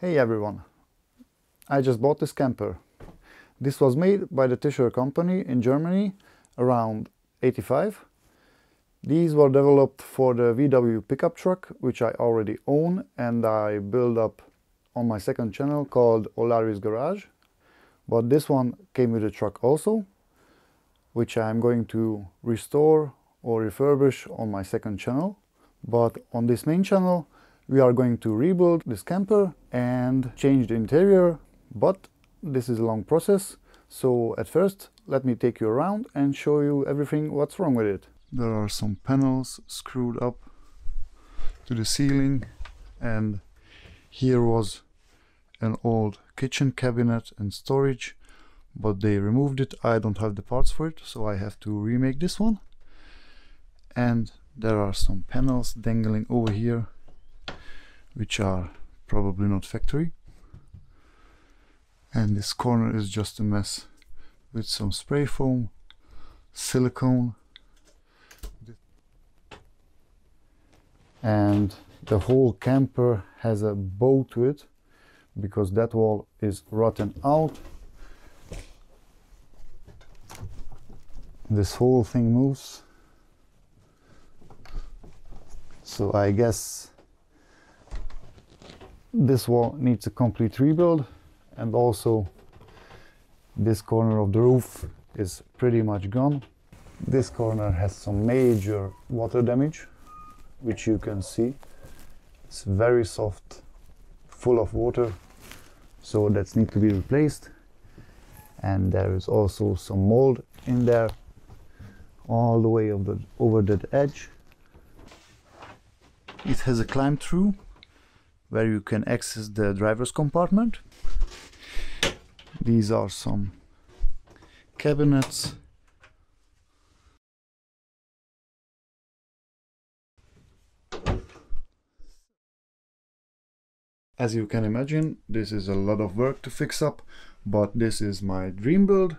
Hey everyone, I just bought this camper. This was made by the Tischer company in Germany around 85. These were developed for the VW pickup truck, which I already own and I built up on my second channel called Ollari's Garage. But this one came with a truck also, which I'm going to restore or refurbish on my second channel. But on this main channel we are going to rebuild this camper and change the interior, but this is a long process. So at first let me take you around and show you everything what's wrong with it. There are some panels screwed up to the ceiling, and here was an old kitchen cabinet and storage, but they removed it. I don't have the parts for it, so I have to remake this one. And there are some panels dangling over here which are probably not factory, and this corner is just a mess with some spray foam, silicone, and the whole camper has a bow to it because that wall is rotten out. This whole thing moves, so I guess this wall needs a complete rebuild, and also this corner of the roof is pretty much gone. This corner has some major water damage, which you can see. It's very soft, full of water, so that needs to be replaced. And there is also some mold in there all the way over that edge. It has a climb through where you can access the driver's compartment. These are some cabinets. As you can imagine, this is a lot of work to fix up, but this is my dream build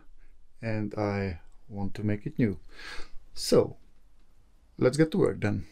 and I want to make it new. So let's get to work then.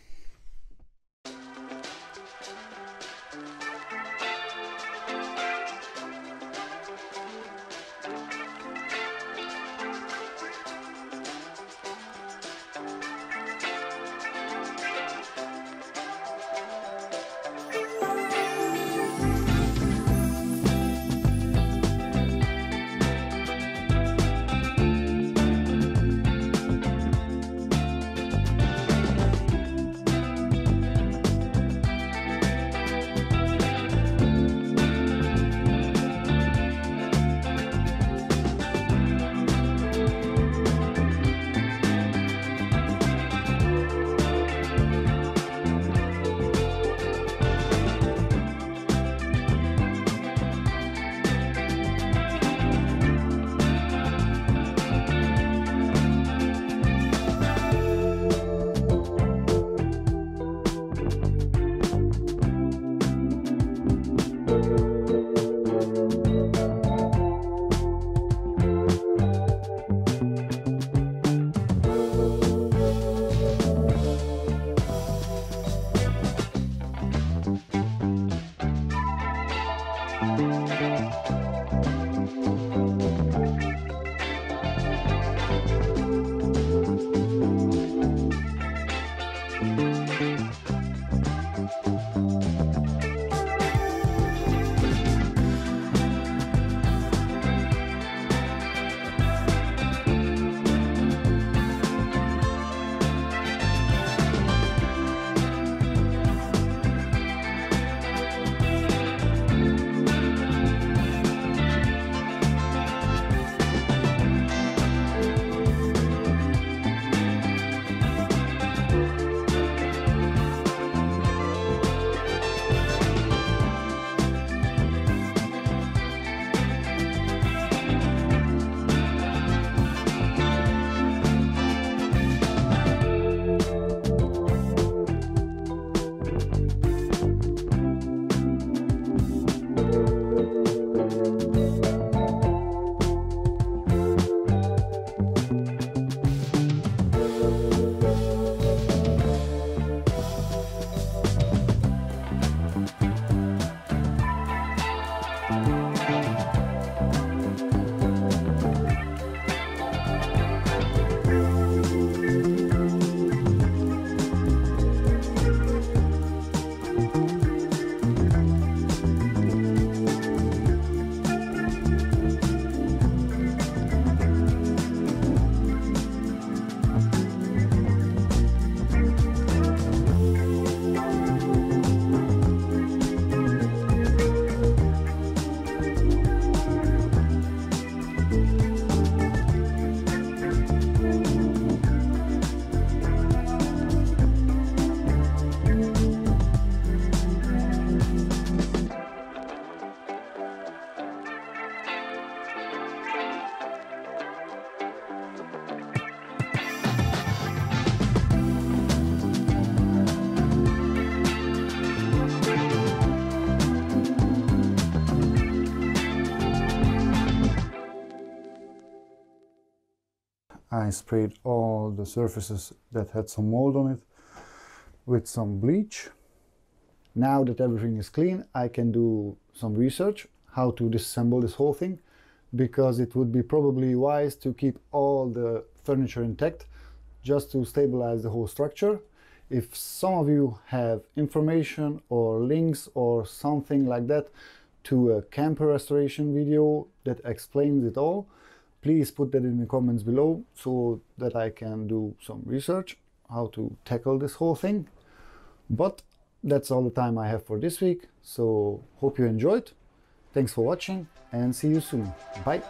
I sprayed all the surfaces that had some mold on it with some bleach. Now that everything is clean, I can do some research how to disassemble this whole thing, because it would be probably wise to keep all the furniture intact just to stabilize the whole structure. If some of you have information or links or something like that to a camper restoration video that explains it all, please put that in the comments below so that I can do some research how to tackle this whole thing. But that's all the time I have for this week, so hope you enjoyed. Thanks for watching and see you soon. Bye!